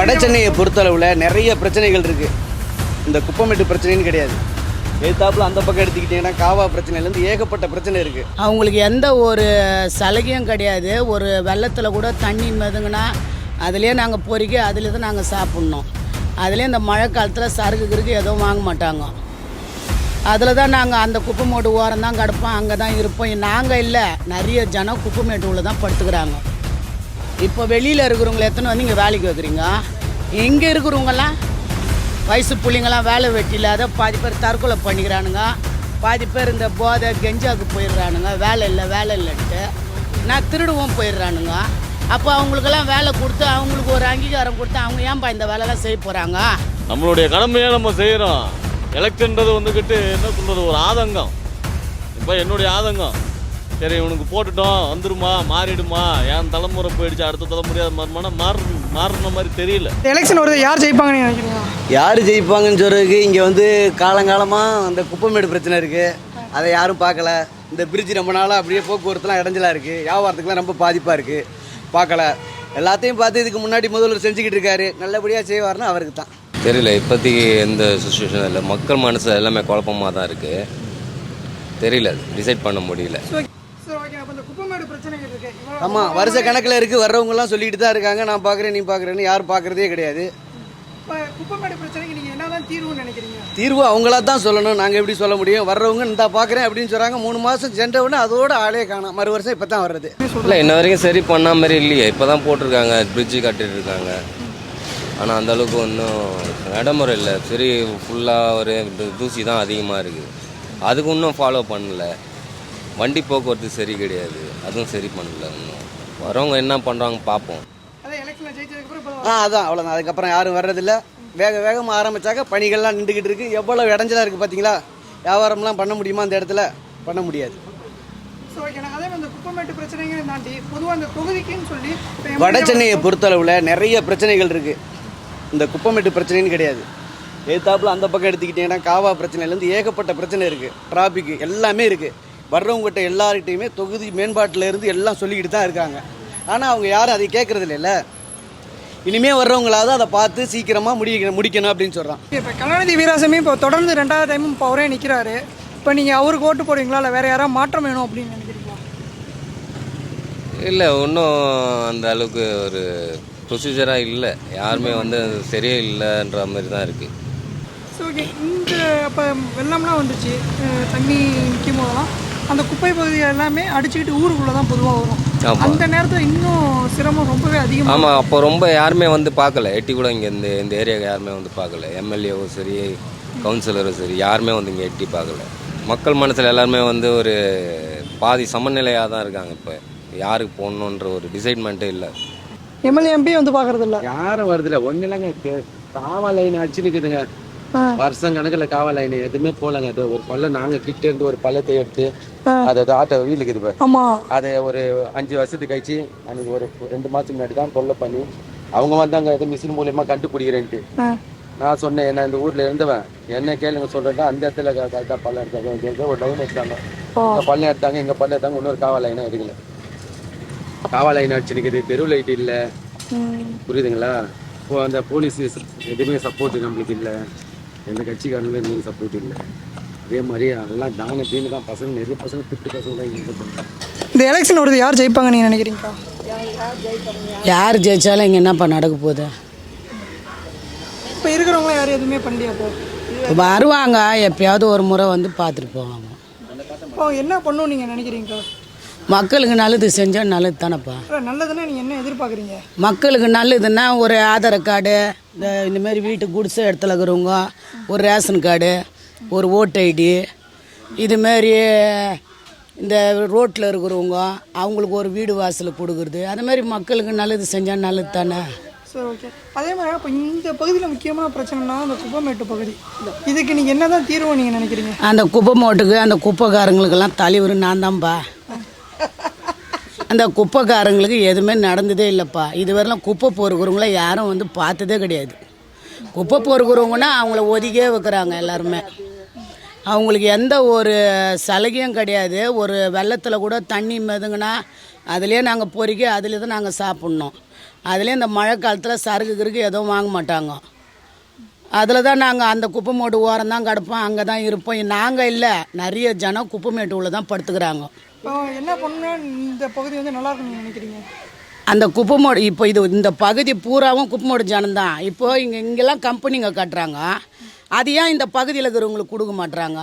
வட சென்னையை பொறுத்தளவில் நிறைய பிரச்சனைகள் இருக்குது. இந்த குப்பமேட்டு பிரச்சனைன்னு கிடையாது. எதிர்த்தாப்புல அந்த பக்கம் எடுத்துக்கிட்டிங்கன்னா காவா பிரச்சனையிலேருந்து ஏகப்பட்ட பிரச்சனை இருக்குது. அவங்களுக்கு எந்த ஒரு சலுகையும் கிடையாது. ஒரு வெள்ளத்தில் கூட தண்ணி மெதுங்கன்னா அதுலேயே நாங்கள் பொறிக்க அதில் தான் நாங்கள் சாப்பிட்ணும். அதுலேயே இந்த மழை காலத்தில் சறுக்கு கிறுக்கு எதுவும் வாங்க மாட்டாங்க. அதில் தான் நாங்கள் அந்த குப்பைமேட்டு ஓரம் தான் கிடப்போம், அங்கே தான் இருப்போம். நாங்கள் இல்லை, நிறைய ஜனம் குப்பைமேட்டு உள்ள தான் படுத்துக்கிறாங்க. இப்போ வெளியில் இருக்கிறவங்கள எத்தனை வந்து இங்கே வேலைக்கு வைக்கிறீங்க? இங்கே இருக்கிறவங்கெல்லாம் வயசு பிள்ளைங்களாம் வேலை வெட்டி இல்லாத பாதி பேர் தற்கொலை பண்ணிக்கிறானுங்க. பாதி பேர் இந்த போதை கெஞ்சாவுக்கு போயிடுறானுங்க. வேலை இல்லைன்ட்டு நான் திருடுவோம் போயிடுறானுங்க. அப்போ அவங்களுக்கெல்லாம் வேலை கொடுத்து அவங்களுக்கு ஒரு அங்கீகாரம் கொடுத்து அவங்க ஏன்பா இந்த வேலைலாம் செய்ய போகிறாங்க? நம்மளுடைய கடமையை நம்ம செய்கிறோம். எலெக்ஷன்றது வந்துக்கிட்டு என்ன சொல்கிறது, ஒரு ஆதங்கம். இப்போ என்னுடைய ஆதங்கம், சரி இவனுக்கு போட்டுட்டோம் வந்துடுமா மாறிடுமா, என் தலைமுறை போயிடுச்சு அடுத்த தலைமுறையாக மாறின மாதிரி தெரியல. எலெக்ஷன் வருது, யார் ஜெயிப்பாங்கன்னு நினைக்கிறீங்க? யார் ஜெயிப்பாங்கன்னு சொல்கிறதுக்கு இங்கே வந்து காலங்காலமாக அந்த குப்பமேடு பிரச்சனை இருக்குது. அதை யாரும் பார்க்கல. இந்த பிரிட்ஜ் ரொம்ப நாளாக அப்படியே போக்குவரத்துலாம் இடைஞ்சலாக இருக்குது. வியாபாரத்துக்குலாம் ரொம்ப பாதிப்பாக இருக்குது. பார்க்கல. எல்லாத்தையும் பார்த்து இதுக்கு முன்னாடி முதல்வர் செஞ்சுக்கிட்டு இருக்காரு. நல்லபடியாக செய்வார்னா அவருக்கு தான் தெரியல. இப்போதைக்கு எந்த சுச்சுவேஷன் இல்லை. மக்கள் மனசு எல்லாமே குழப்பமாக தான் இருக்குது. தெரியல, டிசைட் பண்ண முடியல. ஆமாம், வருஷ கணக்கில் இருக்குது. வர்றவங்கலாம் சொல்லிட்டு தான் இருக்காங்க, நான் பார்க்குறேன் நீ பார்க்குறேன்னு. யாரும் பார்க்குறதே கிடையாது. தீர்வு அவங்களா தான் சொல்லணும், நாங்கள் எப்படி சொல்ல முடியும்? வர்றவங்க இந்த பார்க்குறேன் அப்படின்னு சொல்கிறாங்க. 3 மாதம் சென்றவுடனே அதோட ஆளே காணும். மறு வருஷம் இப்போ தான் வர்றது. இல்லை, இன்ன வரைக்கும் சரி பண்ண மாதிரி இல்லையே. இப்போ தான் போட்டிருக்காங்க, பிரிட்ஜு கட்டிட்டு இருக்காங்க. ஆனால் அந்தளவுக்கு ஒன்றும் நடைமுறை இல்லை. சரி, ஃபுல்லாக ஒரு தூசி தான் அதிகமாக இருக்குது. அதுக்கு இன்னும் ஃபாலோ பண்ணல. வண்டி போக்குவரத்து சரி கிடையாது, அதுவும் சரி பண்ணல. இன்னும் வரவங்க என்ன பண்ணுறாங்க பார்ப்போம். அதான் அவ்வளோதான். அதுக்கப்புறம் யாரும் வர்றதில்லை. வேகமாக ஆரம்பித்தாக்க பணிகள்லாம் நின்றுக்கிட்டு இருக்குது. எவ்வளோ இடைஞ்சலாக இருக்குது பார்த்தீங்களா? வியாபாரம்லாம் பண்ண முடியுமா அந்த இடத்துல? பண்ண முடியாது. வட சென்னையை பொறுத்தளவில் நிறைய பிரச்சனைகள் இருக்குது. இந்த குப்பமேட்டு பிரச்சனைன்னு கிடையாது. எதிர்த்தாப்புல அந்த பக்கம் எடுத்துக்கிட்டிங்கன்னா காவா பிரச்சனையிலேருந்து ஏகப்பட்ட பிரச்சனை இருக்குது. டிராஃபிக்கு எல்லாமே இருக்குது. வர்றவங்ககிட்ட எல்லார்கிட்டையுமே தொகுதி மேம்பாட்டில் இருந்து எல்லாம் சொல்லிக்கிட்டு தான் இருக்காங்க. ஆனால் அவங்க யாரும் அதை கேட்குறது இல்லை. இனிமேல் வர்றவங்களாவது அதை பார்த்து சீக்கிரமாக முடிக்கணும் அப்படின்னு சொல்கிறான். இப்போ கலாநிதி வீராசாமி இப்போ தொடர்ந்து 2வது டைமும் இப்போ அவரே நிற்கிறாரு. இப்போ நீங்கள் அவருக்கு ஓட்டு போடுவீங்களா, இல்லை வேறு யாராவது மாற்றம் வேணும் அப்படின்னு நினைக்கிறீங்களா? இல்லை, ஒன்றும் அந்த அளவுக்கு ஒரு ப்ரொசீஜராக இல்லை. யாருமே வந்து சரியே இல்லைன்ற மாதிரி தான் இருக்குது. ஸோ ஓகே, இந்த இப்போ வெள்ளம்லாம் வந்துச்சு, தண்ணி நிற்கும் போதெல்லாம் அந்த குப்பை பகுதி எல்லாமே அடிச்சுக்கிட்டு ஊருக்குள்ளே தான் பொதுவாக வரும். அந்த நேரத்தில் இன்னும் சிரமம் ரொம்பவே அதிகமாக. ஆமாம், அப்போ ரொம்ப யாருமே வந்து பார்க்கல. எட்டி கூட இங்கே இந்த ஏரியாவுக்கு யாருமே வந்து பார்க்கல. எம்எல்ஏவும் சரி, கவுன்சிலரும் சரி, யாருமே வந்து இங்கே எட்டி பார்க்கல. மக்கள் மனசில் எல்லாருமே வந்து ஒரு பாதி சமநிலையாக தான் இருக்காங்க. இப்போ யாருக்கு போடணுன்ற ஒரு டிசைட்மெண்ட்டே இல்லை. எம்எல்ஏ எம்பி வந்து பார்க்கறது இல்லை, யாரும் வருதுல்ல. ஒன்றும் இல்லைங்க, காவல் லைன் அடிச்சுருக்குதுங்க. வருஷம் கணக்கில் காவல் லைன் எதுவுமே போலங்க. ஒரு பள்ளம் நாங்கள் கிட்ட இருந்து ஒரு பள்ளத்தை எடுத்து அதை ஆட்டோ வீலுக்குது. அதை ஒரு 5 வருஷத்துக்கு கழிச்சு அன்னைக்கு ஒரு 2 மாதத்துக்கு முன்னாடி தான் தொல்லை பண்ணி அவங்க வந்தாங்க. எது மிஷின் மூலியமா கண்டுபிடிக்கிறேன்ட்டு நான் சொன்னேன். என்ன இந்த ஊர்ல இருந்தவன் என்ன கேளுங்க சொல்றேன். அந்த இடத்துல கரெக்டாக பள்ளம் எடுத்தாங்க. ஒரு லைன் எடுத்தாங்க, பள்ளம் எடுத்தாங்க, இங்க பள்ளம் எடுத்தாங்க. இன்னொரு காவல் லைனா எடுக்கல. காவல் லைன் அடிச்சிருக்குது, தெரு லைட் இல்லை. புரியுதுங்களா? இப்போ அந்த போலீஸ் எதுவுமே சப்போர்ட் நம்மளுக்கு இல்லை. எந்த கட்சிக்காரங்களும் எதுவும் சப்போர்ட் இல்லை. அதே மாதிரி அதெல்லாம் தாங்க தீனு தான். பசங்க நிறைய பசங்க திட்டு பசங்க தான் இங்கே பண்ணுறாங்க. இந்த எலெக்ஷன் வருது, யார் ஜெயிப்பாங்க நீங்கள் நினைக்கிறீங்களா? யார் ஜெயிச்சாலும் இங்கே என்னப்பா நடக்க போகுது? இப்போ இருக்கிறவங்களாம் யாரும் எதுவுமே பண்ணலையா? இப்போ வருவாங்க, எப்பயாவது ஒரு முறை வந்து பார்த்துட்டு போவாங்க. இப்போ என்ன பண்ணணும் நீங்கள் நினைக்கிறீங்களா? மக்களுக்கு நல்லது செஞ்சால் நல்லது தானேப்பா. நல்லதுன்னா நீங்கள் என்ன எதிர்பார்க்குறீங்க? மக்களுக்கு நல்லதுன்னா ஒரு ஆதார் கார்டு, இந்தமாரி வீட்டு குடிசை இடத்துல இருக்கிறவங்க ஒரு ரேஷன் கார்டு, ஒரு ஓட்டு ஐடி, இதுமாரி இந்த ரோட்டில் இருக்கிறவங்க அவங்களுக்கு ஒரு வீடு வாசல் கொடுக்குறது. அதுமாரி மக்களுக்கு நல்லது செஞ்சால் நல்லது தானே. சரி, ஓகே. அதே மாதிரி இப்போ இந்த பகுதியில் முக்கியமான பிரச்சனைனா அந்த குப்பைமேட்டு பகுதி. இதுக்கு நீங்கள் என்ன தான் தீர்வு நீங்கள் நினைக்கிறீங்க? அந்த குப்பைமேட்டுக்கு அந்த குப்பைக்காரங்களுக்கெல்லாம் தலைவர் நான் தான்ப்பா. அந்த குப்பைக்காரங்களுக்கு எதுவுமே நடந்ததே இல்லைப்பா. இதுவரையிலும் குப்பை பொறுக்கிறவங்கள யாரும் வந்து பார்த்ததே கிடையாது. குப்பை பொறுக்கிறவங்கன்னா அவங்கள ஒதுக்கியே வைக்கிறாங்க எல்லாருமே. அவங்களுக்கு எந்த ஒரு சலுகையும் கிடையாது. ஒரு வெள்ளத்தில் கூட தண்ணி மெதுங்கன்னா அதுலேயே நாங்கள் பொறிக்க அதில் தான் நாங்கள் சாப்பிட்ணும். அதுலேயும் இந்த மழை காலத்தில் சரக்கு எதுவும் வாங்க மாட்டாங்க. அதில் தான் நாங்கள் அந்த குப்பை மேட்டு ஓரம் தான் கிடப்போம், அங்கே தான் இருப்போம். நாங்கள் இல்லை, நிறைய ஜனம் குப்பை மேட்டு உள்ள தான் படுத்துக்கிறாங்க. இப்போ என்ன பண்ணா இந்த பகுதி வந்து நல்லா இருக்கும்னு நினைக்கிறீங்க? அந்த குப்பை மேடு இப்போ இந்த பகுதி பூராவும் குப்பை மேடு ஜனம் தான். இப்போது இங்கெல்லாம் கம்பெனிங்க கட்டுறாங்க, அது ஏன் இந்த பகுதியில் இருக்கிறவங்களுக்கு கொடுக்க மாட்டுறாங்க?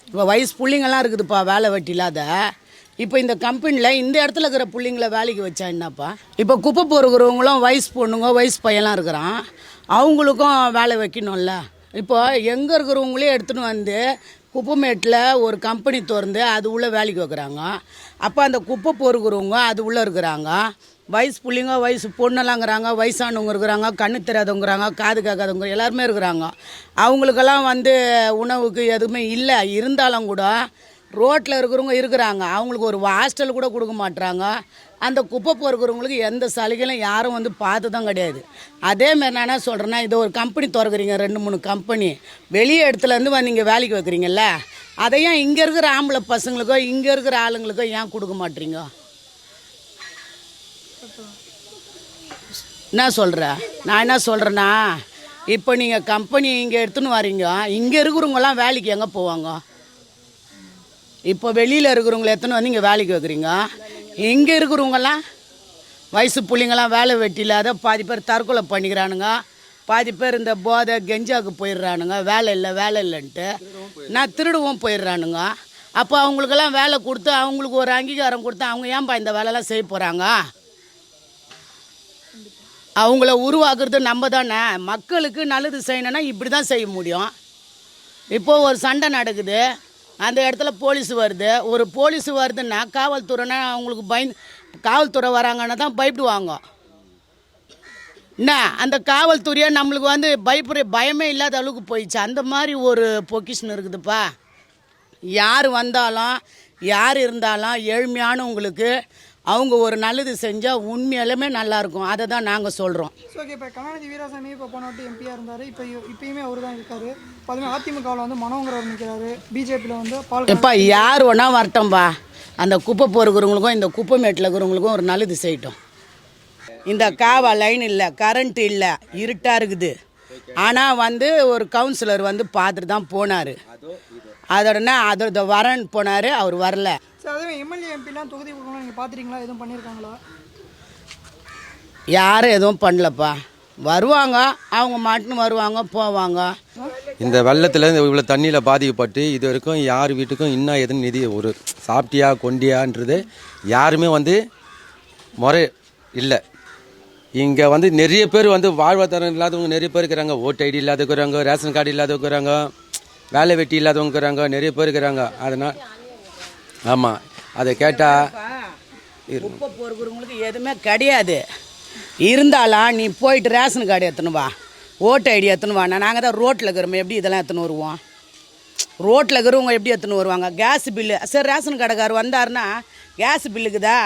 இப்போ வயசு பிள்ளைங்கள்லாம் இருக்குதுப்பா, வேலை வெட்டி இல்லாத. இப்போ இந்த கம்பெனியில் இந்த இடத்துல இருக்கிற பிள்ளைங்கள வேலைக்கு வச்சா என்னப்பா? இப்போ குப்பை பொறுக்கிறவங்களும் வயசு பொண்ணுங்க வயசு பையன்லாம் இருக்கிறான், அவங்களுக்கும் வேலை வைக்கணும்ல. இப்போ எங்கே இருக்கிறவங்களே எடுத்துன்னு வந்து குப்பைமேட்டில் ஒரு கம்பெனி திறந்து அது உள்ளே வேலைக்கு வைக்கிறாங்க. அப்போ அந்த குப்பை பொறுக்கிறவங்க அது உள்ளே இருக்கிறாங்க, வயசு பிள்ளைங்க வயசு பொண்ணெல்லாங்கிறாங்க, வயசானவங்க இருக்கிறாங்க, கண்ணு தெரியாதவங்கிறாங்க, காது கேட்காதவங்க எல்லாருமே இருக்கிறாங்க. அவங்களுக்கெல்லாம் வந்து உணவுக்கு எதுவுமே இல்லை. இருந்தாலும் கூட ரோட்டில் இருக்கிறவங்க இருக்கிறாங்க, அவங்களுக்கு ஒரு ஹாஸ்டல் கூட கொடுக்க மாட்டுறாங்க. அந்த குப்பை பொறுக்கிறவங்களுக்கு எந்த சலுகையிலும் யாரும் வந்து பார்த்து தான் கிடையாது. அதேமாரி நான் என்ன சொல்கிறேன்னா, இதை ஒரு கம்பெனி திறக்கிறீங்க, 2-3 கம்பெனி வெளியே இடத்துலேருந்து வந்து இங்கே வேலைக்கு வைக்கிறீங்கல்ல, அதையும் இங்கே இருக்கிற ஆம்பளை பசங்களுக்கோ இங்கே இருக்கிற ஆளுங்களுக்கோ ஏன் கொடுக்க மாட்டீங்க? என்ன சொல்கிறேன் நான், என்ன சொல்கிறேன்னா, இப்போ நீங்கள் கம்பெனி இங்கே எடுத்துன்னு வரீங்க, இங்கே இருக்கிறவங்களாம் வேலைக்கு எங்கே போவாங்க? இப்போ வெளியில் இருக்கிறவங்கள எத்தனை வந்து இங்கே வேலைக்கு வைக்கிறீங்க, இங்கே இருக்கிறவங்கலாம் வயசு பிள்ளைங்களாம் வேலை வெட்டி இல்லாத பாதி பேர் தற்கொலை பண்ணிக்கிறானுங்க, பாதி பேர் இந்த போதை கெஞ்சாவுக்கு போயிடுறானுங்க, வேலை இல்லைன்ட்டு நான் திருடவும் போயிடுறானுங்க. அப்போ அவங்களுக்கெல்லாம் வேலை கொடுத்து அவங்களுக்கு ஒரு அங்கீகாரம் கொடுத்து அவங்க ஏன்பா இந்த வேலைலாம் செய்ய போகிறாங்க? அவங்கள உருவாக்குறது நம்ம தானே. மக்களுக்கு நல்லது செய்யணுன்னா இப்படி தான் செய்ய முடியும். இப்போது ஒரு சண்டை நடக்குது, அந்த இடத்துல போலீஸ் வருது, ஒரு போலீஸ் வருதுன்னா காவல்துறைனா அவங்களுக்கு காவல்துறை வராங்கன்னா தான் பயப்படுவாங்க. என்ன அந்த காவல்துறையை நம்மளுக்கு வந்து பயமே இல்லாத அளவுக்கு போயிடுச்சு. அந்த மாதிரி ஒரு பொக்கிஷன் இருக்குதுப்பா. யார் வந்தாலும் யார் இருந்தாலும் ஏழ்மையானவங்களுக்கு அவங்க ஒரு நல்லது செஞ்சால் உண்மையாலுமே நல்லாயிருக்கும். அதை தான் நாங்கள் சொல்கிறோம். ஓகே, இப்போ கலாநிதி வீராசாமி இப்போ போன வாட்டி எம்பியாக இருந்தார், இப்போயுமே அவர் தான் இருக்கார். அதுமாதிரி அதிமுகவில் வந்து மனோங்கிறவர் நிற்கிறாரு, பிஜேபியில் வந்து பால். எப்பா யார் ஒன்றா வரட்டோம்பா, அந்த குப்பை பொறுக்கிறவங்களுக்கும் இந்த குப்பை மேட்டில் இருக்கிறவங்களுக்கும் ஒரு நல்லது செய்யட்டும். இந்த காவா லைன் இல்லை, கரண்ட் இல்லை, இருட்டாக இருக்குது. ஆனால் வந்து ஒரு கவுன்சிலர் வந்து பார்த்துட்டு தான் போனார். அதோட வரேன்னு போனார், அவர் வரல. சார், அதே எம்எல்ஏ எம்பிலாம் தொகுதி கொடுக்கலாம், நீங்கள் பார்த்துட்டீங்களா? எதுவும் பண்ணியிருக்காங்களா? யாரும் எதுவும் பண்ணலப்பா. வருவாங்க, அவங்க மாட்டுன்னு வருவாங்க போவாங்க. இந்த வெள்ளத்தில் இவ்வளோ தண்ணியில் பாதிக்கப்பட்டு இது வரைக்கும் யார் வீட்டுக்கும் இன்னும் எதுவும் நிதி ஒரு சாப்பிட்டியா கொண்டியான்றது யாருமே வந்து முறை இல்லை. இங்கே வந்து நிறைய பேர் வந்து வாழ்வாதாரம் இல்லாதவங்க நிறைய பேர் இருக்கிறாங்க, ஓட்டு ஐடி இல்லாதவங்க, ரேஷன் கார்டு இல்லாதவங்க, வேலை வெட்டி இல்லாதவங்க இருக்கிறாங்க, நிறைய பேர் இருக்கிறாங்க. அதனால் ஆமாம், அதை கேட்டால் குப்பை பொறுக்கிறவங்களுக்கு எதுவுமே கிடையாது. இருந்தாலும் நீ போயிட்டு ரேஷன் கார்டு எடுத்துன்னு வா, ஓட்டு ஐடி எடுத்துன்னு வா. நாங்கள் தான் ரோட்டில் இருக்கிறோம், எப்படி இதெல்லாம் எடுத்துன்னு வருவோம்? ரோட்டில் இருக்கிறவங்க எப்படி எடுத்துன்னு வருவாங்க? கேஸ் பில்லு, சரி ரேஷன் கடைக்காரர் வந்தாருன்னா கேஸ் பில்லுக்குதா,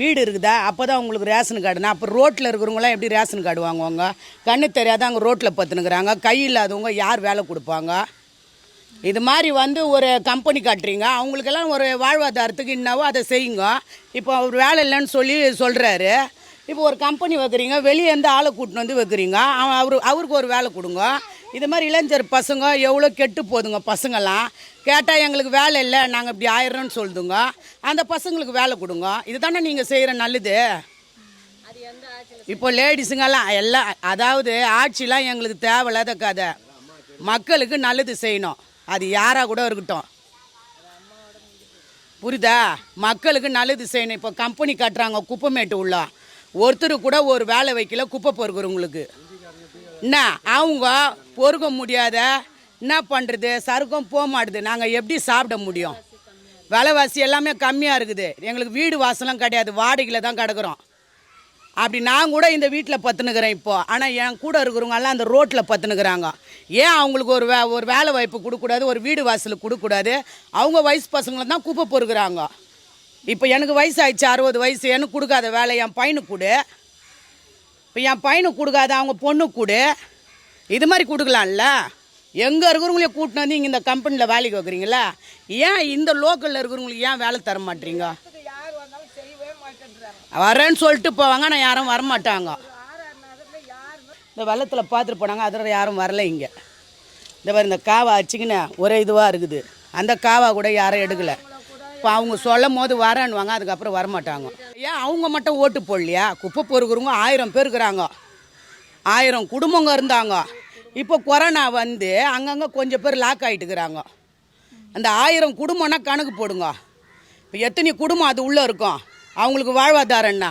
வீடு இருக்குதா, அப்போ தான் உங்களுக்கு ரேஷன் கார்டுனா. அப்போ ரோட்டில் இருக்கிறவங்களாம் எப்படி ரேஷன் கார்டு வாங்குவாங்க? கண்ணு தெரியாத அங்கே ரோட்டில் பத்துனுக்குறாங்க, கை இல்லாதவங்க யார் வேலை கொடுப்பாங்க? இது மாதிரி வந்து ஒரு கம்பெனி கட்டுறீங்க, அவங்களுக்கெல்லாம் ஒரு வாழ்வாதாரத்துக்கு என்னவோ அதை செய்யுங்க. இப்போ அவர் வேலை இல்லைன்னு சொல்கிறாரு. இப்போ ஒரு கம்பெனி வைக்கிறீங்க, வெளியே இருந்து ஆளை கூட்டின்னு வந்து வைக்கிறீங்க, அவருக்கு ஒரு வேலை கொடுங்க. இது மாதிரி இளைஞர் பசங்க எவ்வளோ கெட்டு போதுங்க. பசங்கள்லாம் கேட்டால் எங்களுக்கு வேலை இல்லை, நாங்கள் இப்படி ஆயிடுறோன்னு சொல்லுதுங்க. அந்த பசங்களுக்கு வேலை கொடுங்க. இது தானே நீங்கள் செய்கிற நல்லது. இப்போ லேடிஸுங்கெல்லாம் எல்லாம், அதாவது ஆட்சிலாம் எங்களுக்கு தேவையில்லாத கதை. மக்களுக்கு நல்லது செய்யணும், அது யாராக கூட இருக்கட்டும், புரியுதா? மக்களுக்கு நல்லது செய்யணும். இப்போ கம்பெனி கட்டுறாங்க குப்பைமேட்டு உள்ள, ஒருத்தர் கூட ஒரு வேலை வைக்கல குப்பை பொறுக்கிறவங்களுக்கு. என்ன அவங்க பொறுக்க முடியாத என்ன பண்ணுறது? சருக்கும் போக மாட்டுது, நாங்கள் எப்படி சாப்பிட முடியும்? விலைவாசி எல்லாமே கம்மியாக இருக்குது, எங்களுக்கு வீடு வாசலாம் கிடையாது, வாடகையில் தான் கிடக்குறோம். அப்படி நான் கூட இந்த வீட்டில் பத்துனுக்கிறேன் இப்போது. ஆனால் என் கூட இருக்கிறவங்கெல்லாம் அந்த ரோட்டில் பத்துனுக்கிறாங்க. ஏன் அவங்களுக்கு ஒரு வேலை வாய்ப்பு கொடுக்கக்கூடாது, ஒரு வீடு வாசலுக்கு கொடுக்கக்கூடாது? அவங்க வயசு பசங்களை தான் குப்பை பொறுக்கிறாங்க. இப்போ எனக்கு வயசு ஆயிடுச்சு, 60 வயசு. எனக்கு கொடுக்காத வேலை என் பையனுக்கு கொடு. இப்போ என் பையனுக்கு கொடுக்காத அவங்க பொண்ணுக்கு கொடு. இது மாதிரி கொடுக்கலாம்ல. எங்கே இருக்கிறவங்களே கூட்டின்னு வந்து இங்கே இந்த கம்பெனியில் வேலைக்கு வைக்கிறீங்களா? ஏன் இந்த லோக்கலில் இருக்கிறவங்களுக்கு ஏன் வேலை தர மாட்டீங்க? யார் வந்தாலும் செய்யவே மாட்டேன்றாங்க. வரேன்னு சொல்லிட்டு போவாங்க, ஆனால் யாரும் வரமாட்டாங்க. இந்த வெள்ளத்தில் பார்த்துட்டு போனாங்க, அதில் யாரும் வரல. இங்கே இந்த மாதிரி இந்த காவா அடிச்சிக்கின்னு ஒரே இதுவாக இருக்குது. அந்த காவா கூட யாரும் எடுக்கலை. இப்போ அவங்க சொல்லும் போது வரேன்னுவாங்க, அதுக்கப்புறம் வரமாட்டாங்க. ஏன் அவங்க மட்டும் ஓட்டு போடலையா? குப்பை பொறுக்கிறவங்க 1000 பேர் இருக்கிறாங்க, 1000 குடும்பங்க இருந்தாங்க. இப்போ கொரோனா வந்து அங்கங்கே கொஞ்சம் பேர் லாக் ஆகிட்டுக்கிறாங்க. அந்த 1000 குடும்பம்னா கணக்கு போடுங்க. இப்போ எத்தனை குடும்பம் அது உள்ளே இருக்கும்? அவங்களுக்கு வாழ்வாதாரம் என்ன?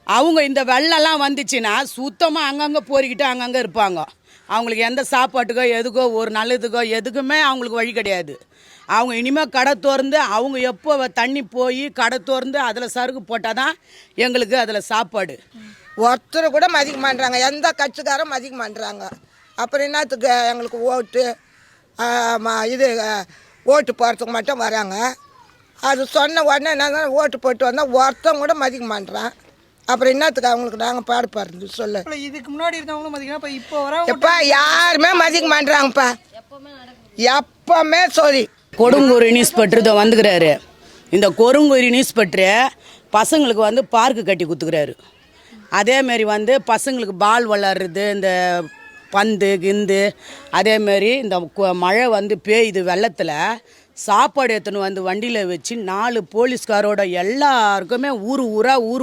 அவங்க இந்த வெள்ளம்லாம் வந்துச்சுன்னா சுத்தமாக அங்கங்கே போரிக்கிட்டு அங்கங்கே இருப்பாங்க. அவங்களுக்கு எந்த சாப்பாட்டுக்கோ எதுக்கோ ஒரு நல்லதுக்கோ எதுக்குமே அவங்களுக்கு வழி கிடையாது. அவங்க இனிமேல் கடை திறந்து அவங்க எப்போ தண்ணி போய் கடை திறந்து அதில் சறுக்கு போட்டால் தான் எங்களுக்கு அதில் சாப்பாடு. ஒருத்தர் கூட மதிக்க மாட்டுறாங்க, எந்த கட்சிக்காரும் மதிக்க மாட்டுறாங்க. அப்புறம் என்னத்துக்கு எங்களுக்கு ஓட்டு இது ஓட்டு போகிறதுக்கு மட்டும் வராங்க. அது சொன்ன உடனே நாங்கள் ஓட்டு போட்டு வந்தால் ஒருத்தவங்க கூட மதிக்க மாட்டுறான். அப்புறம் என்னத்துக்கு அவங்களுக்கு நாங்கள் பாடுபாடுறது சொல்லு. இதுக்கு முன்னாடி இருந்தவங்களும் மதிக்கலாம், இப்போ வரவங்க எப்பா யாருமே மதிக்க மாட்டுறாங்கப்பா. எப்பவுமே சொல்லி கொடுங்கூர் இன்ஸ்பெக்டர் இதை வந்துக்கிறாரு. இந்த கொடுங்கூர் இன்ஸ்பெக்டரு பசங்களுக்கு வந்து பார்க்கு கட்டி கொடுத்துக்கிறாரு. அதேமாரி வந்து பசங்களுக்கு பால் விளாட்றது, இந்த பந்து கிந்து, அதேமாரி இந்த மழை வந்து பெய்யுது வெள்ளத்தில் சாப்பாடு எடுத்துன்னு வந்து வண்டியில் வச்சு 4 போலீஸ்காரோட எல்லாருக்குமே ஊர்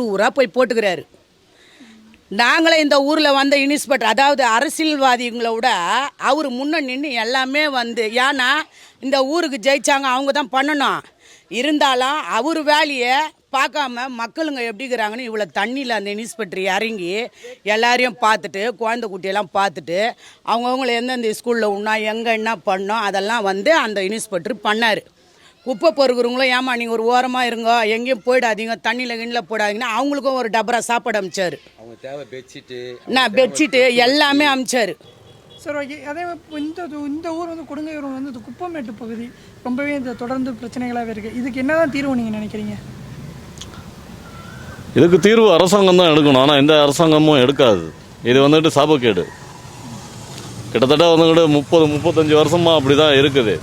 ஊராக போய் போட்டுக்கிறாரு. நாங்களே இந்த ஊரில் வந்த இன்ஸ்பெக்டர், அதாவது அரசியல்வாதிகளை விட அவர் முன்ன நின்று எல்லாமே வந்து, ஏன்னா இந்த ஊருக்கு ஜெயிச்சாங்க, அவங்க தான் பண்ணணும். இருந்தாலும் அவர் வேலையை பார்க்காம மக்களுங்க எப்படிங்கிறாங்கன்னு இவ்வளோ தண்ணியில் அந்த இன்ஸ்பெக்டர் இறங்கி எல்லாரையும் பார்த்துட்டு குழந்தை குட்டியெல்லாம் பார்த்துட்டு அவங்கவுங்கள எந்தெந்த ஸ்கூலில் உண்ணா எங்கே என்ன பண்ணோம் அதெல்லாம் வந்து அந்த இன்ஸ்பெக்டர் பண்ணார். குப்பை பொறுக்கிறவங்களும் ஏமா நீங்கள் ஒரு ஓரமாக இருங்க, எங்கேயும் போயிடாதீங்க, தண்ணியில் கிண்ணில் போடாதீங்கன்னா அவங்களுக்கும் ஒரு டபரா சாப்பாடு அமிச்சார். அவங்க தேவை பெட்ஷீட்டு எல்லாமே அமிச்சார். சரி, ஓகே. அதே இந்த ஊர் வந்து கொடுங்கையூர் வந்து இந்த குப்பமேட்டு பகுதி ரொம்பவே இந்த தொடர்ந்து பிரச்சனைகளாகவே இருக்குது. இதுக்கு என்ன தான் தீர்வு நீங்கள் நினைக்கிறீங்க? இதுக்கு தீர்வு அரசாங்கம் தான் எடுக்கணும். ஆனால் எந்த அரசாங்கமும் எடுக்காது. இது வந்துட்டு சாபக்கேடு. கிட்டத்தட்ட வந்துக்கிட்டு 30-35 வருஷமாக அப்படி தான் இருக்குது.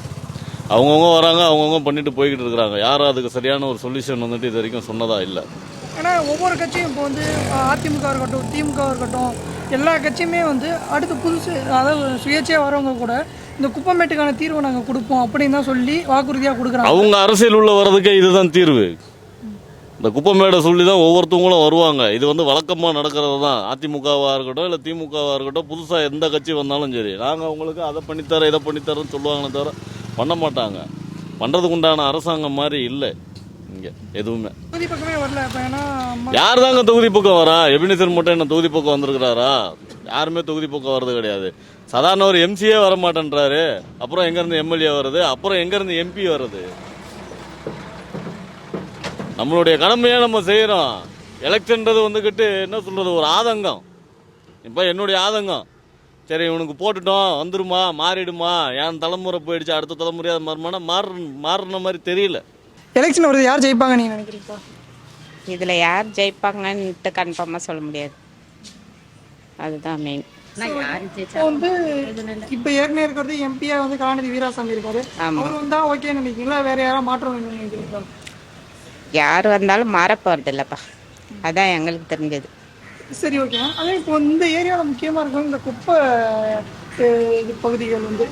அவங்கவுங்க வராங்க, அவங்கவுங்க பண்ணிட்டு போய்கிட்டு இருக்கிறாங்க. யாரும் அதுக்கு சரியான ஒரு சொல்யூஷன் வந்துட்டு இது வரைக்கும் சொன்னதா இல்லை. ஏன்னா ஒவ்வொரு கட்சியும் இப்போ வந்து அதிமுக இருக்கட்டும், திமுக இருக்கட்டும், எல்லா கட்சியுமே வந்து அடுத்து புதுசு, அதாவது சுயேட்சையாக வரவங்க கூட இந்த குப்பமேட்டுக்கான தீர்வை நாங்கள் கொடுப்போம் அப்படின்னு தான் சொல்லி வாக்குறுதியாக கொடுக்குறாங்க. அவங்க அரசியல் உள்ள வர்றதுக்கே இதுதான் தீர்வு. இந்த குப்பமேடை சொல்லி தான் ஒவ்வொருத்தவங்களும் வருவாங்க. இது வந்து வழக்கமாக நடக்கிறது தான். அதிமுகவாக இருக்கட்டும் இல்லை திமுகவாக இருக்கட்டும், புதுசாக எந்த கட்சி வந்தாலும் சரி, நாங்கள் அவங்களுக்கு அதை பண்ணித்தரோம் இதை பண்ணித்தரோன்னு சொல்லுவாங்களே தவிர பண்ண மாட்டாங்க. பண்ணுறதுக்கு உண்டான அரசாங்கம் மாதிரி இல்லை இங்கே எதுவுமே. தொகுதி பக்கமே வரல. இப்போ ஏன்னா யார் தாங்க தொகுதி பக்கம் வரா? எபினிசர் மட்டும் என்ன தொகுதி பக்கம் வந்திருக்கிறாரா? யாருமே தொகுதி பக்கம் வர்றது கிடையாது. சாதாரண ஒரு எம்சியே வர மாட்டேன்றாரு. அப்புறம் எங்கேருந்து எம்எல்ஏ வருது, அப்புறம் எங்கேருந்து எம்பி வருது? நம்மளுடைய கடமையை நம்ம செய்கிறோம். எலெக்ஷன்றது வந்துக்கிட்டு என்ன சொல்கிறது, ஒரு ஆதங்கம். இப்போ என்னுடைய ஆதங்கம், சரி இவனுக்கு போட்டுட்டோம் வந்துருமா மாறிடுமா, என் தலைமுறை போயிடுச்சு அடுத்த தலைமுறையாக மாறுமானா மாறின மாதிரி தெரியல. எலெக்ஷன் வருது, யார் ஜெயிப்பாங்க நீங்கள் நினைக்கிறீங்களா? இதில் யார் ஜெயிப்பாங்கன்ட்டு கன்ஃபார்மாக சொல்ல முடியாது. அதுதான் மெயின். வந்து இப்போ ஏற்கனவே இருக்கிறது எம்பியா வந்து கலாநிதி வீராசாமி இருக்காரு. அவர் வந்தா ஓகே நினைக்கிறீங்களா? வேற யாராவது மாற்றம் நினைக்கிறீங்களா? யார் வந்தாலும் மாறப்போகிறது இல்லைப்பா. அதான் எங்களுக்கு தெரிஞ்சது. சரி, ஓகே. அதே இப்போ இந்த ஏரியாவில் முக்கியமாக இருக்கும் இந்த குப்பை இது பகுதிகள் வந்து,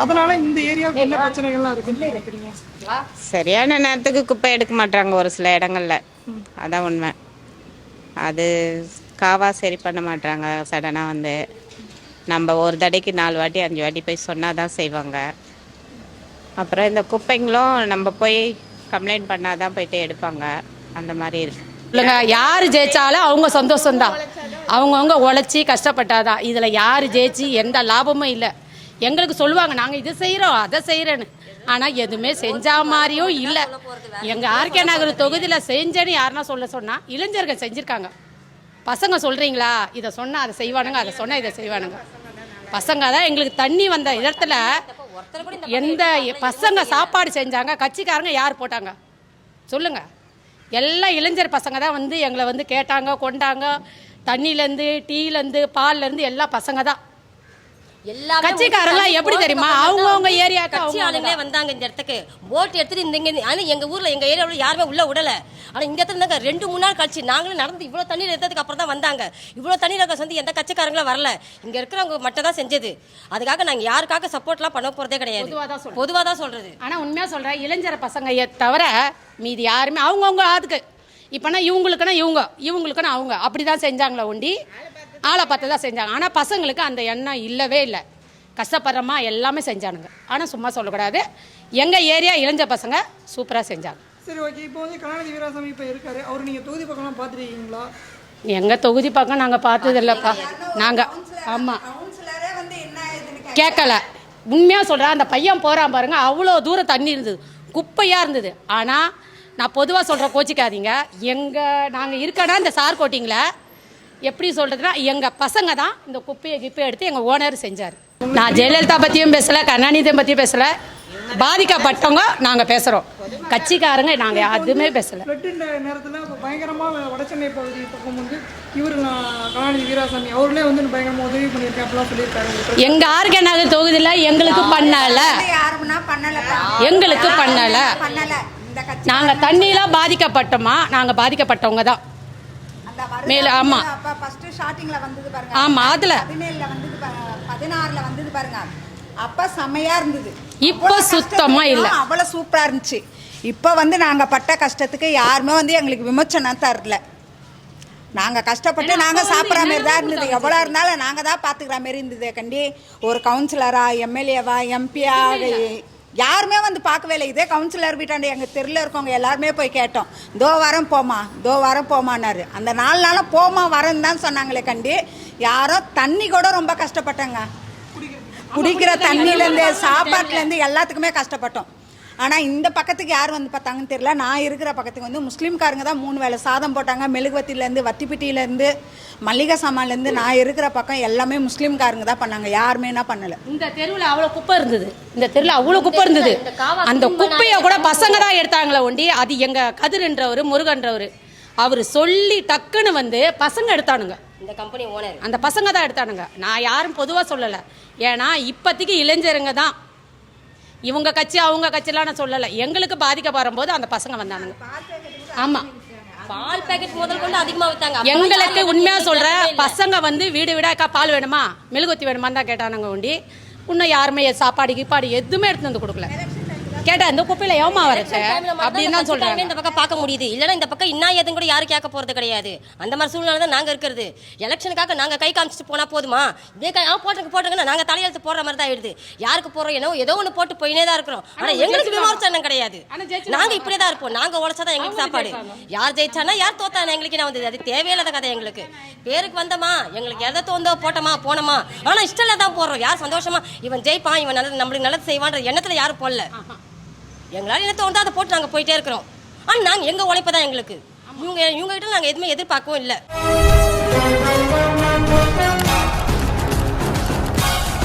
அதனால இந்த ஏரியாவுக்கு என்ன பிரச்சனைகள்லாம் இருக்குன்னு நினைக்கிறீங்க? சரியான நேரத்துக்கு குப்பை எடுக்க மாட்டாங்க ஒரு சில இடங்கள்ல, அதான் உண்மை. அது காவா சரி பண்ண மாட்டாங்க. சடனாக வந்து நம்ம ஒரு தடைக்கு 4 வாட்டி 5 வாட்டி போய் சொன்னால் தான் செய்வாங்க. அப்புறம் இந்த குப்பைங்களும் நம்ம போய் கம்ப்ளைண்ட் பண்ணாதான் போயிட்டு எடுப்பாங்க. அந்த மாதிரி இருக்கு. இல்லைங்க, யார் ஜெயிச்சாலும் அவங்க சந்தோஷம்தான். அவங்கவுங்க உழைச்சி கஷ்டப்பட்டாதான். இதில் யார் ஜெயிச்சு எந்த லாபமும் இல்லை. எங்களுக்கு சொல்லுவாங்க நாங்கள் இதை செய்கிறோம் அதை செய்கிறேன்னு, ஆனால் எதுவுமே செஞ்சா மாதிரியும் இல்லை. எங்கள் ஆர்கே நகர் தொகுதியில் செஞ்சேன்னு யாருன்னா சொன்னால் இளைஞர்கள் செஞ்சுருக்காங்க. பசங்க சொல்கிறீங்களா, இதை சொன்னால் அதை செய்வானுங்க, அதை சொன்னால் இதை செய்வானுங்க. பசங்க தான் எங்களுக்கு தண்ணி வந்த இடத்துல எந்த பசங்க சாப்பாடு செஞ்சாங்க, கட்சிக்காரங்க யார் போட்டாங்க சொல்லுங்கள்? எல்லாம் இளைஞர் பசங்க தான் வந்து எங்களை வந்து கேட்டாங்க கொண்டாங்க. தண்ணியிலேருந்து டீலேருந்து பால்லேருந்து எல்லா பசங்க தான். எல்லாமே கட்சிக்காரங்களாம் எப்படி தெரியுமா அவங்கவுங்க ஏரியாவுக்கு கட்சி ஆளுங்களே வந்தாங்க இந்த இடத்துக்கு ஓட்டு எடுத்துட்டு இந்த ஆனால் எங்கள் ஊரில் எங்கள் ஏரியாவில் யாருமே உள்ளே விடலை. ஆனால் இந்த இடத்துல இருந்தாங்க 2-3 நாள் கழிச்சு நாங்களும் நடந்து இவ்வளோ தண்ணீர் எடுத்ததுக்கு அப்புறம் தான் வந்தாங்க. இவ்வளோ தண்ணீர் இருக்க வந்து எந்த கட்சிக்காரங்களும் வரல, இங்கே இருக்கிறவங்க மட்டும் தான் செஞ்சது. அதுக்காக நாங்கள் யாருக்காக சப்போர்ட்லாம் பண்ண போகிறதே கிடையாது, பொதுவாக தான் சொல்கிறது. ஆனால் உண்மையாக சொல்கிறேன், இளைஞர் பசங்க தவிர மீதி யாருமே அவங்கவுங்க ஆதுக்கு இப்போனா இவங்களுக்குன்னா இவங்களுக்குன்னா அவங்க அப்படி தான் செஞ்சாங்களே ஒண்டி ஆளை பார்த்து தான் செஞ்சாங்க. ஆனால் பசங்களுக்கு அந்த எண்ணம் இல்லவே இல்லை. கஷ்டப்படுறமா எல்லாமே செஞ்சானுங்க. ஆனால் சும்மா சொல்லக்கூடாது, எங்கள் ஏரியா இளைஞர் பசங்க சூப்பராக செஞ்சாங்க. சரி, ஓகே. இப்போ வந்து கலாநிதி வீராசாமி இப்போ இருக்காரு, அவர் நீங்கள் தொகுதி பக்கம்லாம் பார்த்துருக்கீங்களா? எங்கள் தொகுதி பக்கம் நாங்கள் பார்த்தது இல்லைப்பா. நாங்கள் ஆமாம் கேட்கல. உண்மையாக சொல்கிறேன், அந்த பையன் போகிறான் பாருங்க, அவ்வளோ தூரம் தண்ணி இருந்தது, குப்பையாக இருந்தது. ஆனால் நான் பொதுவாக சொல்கிற கோச்சிக்காதீங்க, நாங்கள் இருக்கனா இந்த சார் கோட்டிங்கில் எப்படி சொல்கிறதுனா எங்கள் பசங்க தான் இந்த குப்பையை எடுத்து எங்கள் ஓனர் செஞ்சார். நான் ஜெயலலிதா பற்றியும் பேசலை, கருணாநிதியை பற்றியும் பேசலை, பாதிக்கப்பட்டவங்க நாங்கள் பேசுகிறோம், கட்சிக்காரங்க நாங்கள் எதுவுமே பேசலை. நேரத்தில் பயங்கரமாக வடசென்னை பகுதி பக்கம் வந்து இவர் கலாநிதி வீராசாமி அவர்களே வந்து பயங்கரமாக உதவி பண்ணியிருக்கேன் அப்படிலாம் சொல்லியிருக்காரு. எங்கள் ஆருக்கு என்ன தொகுதியில் எங்களுக்கு பண்ணலை, எங்களுக்கு பண்ணலை. நாங்கள் தண்ணியெலாம் பாதிக்கப்பட்டோமா, நாங்கள் பாதிக்கப்பட்டவங்க தான் மேல. ஆமாம் ஆமாம், அதில் 16ல் வந்தது பாருங்க, அப்போ செம்மையாக இருந்தது. இப்போ சுத்தமாக இல்லை, அவ்வளோ சூப்பராக இருந்துச்சு. இப்போ வந்து நாங்கள் பட்ட கஷ்டத்துக்கு யாருமே வந்து எங்களுக்கு விமர்சனம் தரல. நாங்கள் கஷ்டப்பட்டு நாங்கள் சாப்பிட்ற மாதிரி தான் இருந்தது. எவ்வளோ இருந்தாலும் நாங்கள் தான் பார்த்துக்கிற மாரி இருந்தது. கண்டி ஒரு கவுன்சிலரா, எம்எல்ஏவா, எம்பியா யாருமே வந்து பார்க்கவே இல்லை. இதே கவுன்சிலர் வீட்டாண்டு எங்கள் தெருவில் இருக்கவங்க எல்லாருமே போய் கேட்டோம், தோ வாரம் போமான்னாரு. அந்த 4 நாளும் போமா வரேன்னு தான் சொன்னாங்களே கண்டி. யாரும் தண்ணி கூட ரொம்ப கஷ்டப்பட்டாங்க, குடிக்கிற தண்ணியிலேருந்து சாப்பாட்டுலேருந்து எல்லாத்துக்குமே கஷ்டப்பட்டோம். ஆனால் இந்த பக்கத்துக்கு யார் வந்து பார்த்தாங்கன்னு தெரியல. நான் இருக்கிற பக்கத்துக்கு வந்து முஸ்லீம்காரங்க தான் 3 வேளை சாதம் போட்டாங்க. மெழுகுவத்திலேருந்து, வத்திப்பிட்டியிலேருந்து, மல்லிகை சாமான்லேருந்து நான் இருக்கிற பக்கம் எல்லாமே முஸ்லீம்காரங்க தான் பண்ணாங்க, யாருமே என்ன பண்ணலை. இந்த தெருவில் அவ்வளோ குப்பை இருந்தது, இந்த தெருவில் அவ்வளோ குப்பை இருந்தது. அந்த குப்பையை கூட பசங்க தான் எடுத்தாங்களே ஒண்டி. அது எங்கள் கதிர்ன்றவர், முருகன்றவர், அவர் சொல்லி டக்குன்னு வந்து பசங்க எடுத்தானுங்க. இந்த கம்பெனி ஓனர் அந்த பசங்க தான் எடுத்தானுங்க. நான் யாரும் பொதுவாக சொல்லலை, ஏன்னா இப்போதைக்கு இளைஞருங்க தான் இவங்க கட்சி அவங்க கட்சியெல்லாம் நான் சொல்லலை. எங்களுக்கு பாதிக்க வரும்போது அந்த பசங்க வந்தானுங்க. ஆமாம், பால் பேக்கெட் முதல் கொண்டு அதிகமாக விட்டாங்க. எங்களுக்கு உண்மையாக சொல்கிறேன், பசங்க வந்து வீடு வீடாக்கா பால் வேணுமா, மெழுகுவத்தி வேணுமான்னு தான் கேட்டானுங்க ஒண்டி. இன்னும் யாருமே சாப்பாடு கிப்பாடு எதுவுமே எடுத்து வந்து கொடுக்கல. கேட்டா இந்த குப்பையில ஏமா வரச்சு அப்படின்னு தான் சொல்றாங்க. இந்த பக்கம் பார்க்க முடியுது, இல்லைன்னா இந்த பக்கம் இன்னா எதுவும் கூட யாரும் கேட்க போறது கிடையாது. அந்த மாதிரி சூழ்நிலை தான் நாங்கள் இருக்கிறது. எலெக்ஷனுக்காக நாங்கள் கை காமிச்சிட்டு போனால் போதுமா, இதே போட்டுங்கன்னா நாங்கள் தலையெழுத்து போடுற மாதிரி தான் ஆயிடுது. யாருக்கு போகிறோம் ஏதோ ஒன்று போட்டு போயினே தான் இருக்கிறோம். ஆனால் எங்களுக்கு விமர்சனம் கிடையாது, நாங்கள் இப்படியே தான் இருப்போம். நாங்கள் உழைச்சாதான் எங்களுக்கு சாப்பாடு. யார் ஜெயிச்சானா யார் தோத்தானா எங்களுக்கு என்ன வந்தது, அது தேவையில்லாத கதை. எங்களுக்கு பேருக்கு வந்தோமா, எங்களுக்கு எதை தோந்தோ போட்டோமா போனோமா, ஆனால் இஷ்டம் தான் போடுறோம். யார் சந்தோஷமா இவன் ஜெயிப்பான், இவன் நல்லது நம்மளுக்கு நல்லது செய்வான்ற எண்ணத்தில் யாரும் போடல. எங்களால் என்ன தோணுதோ அதை போட்டு நாங்கள் போயிட்டே இருக்கிறோம். ஆனால் நாங்கள் எங்கள் உழைப்பு தான் எங்களுக்கு. இவங்க கிட்ட நாங்கள் எதுவுமே எதிர்பார்க்கவும் இல்லை.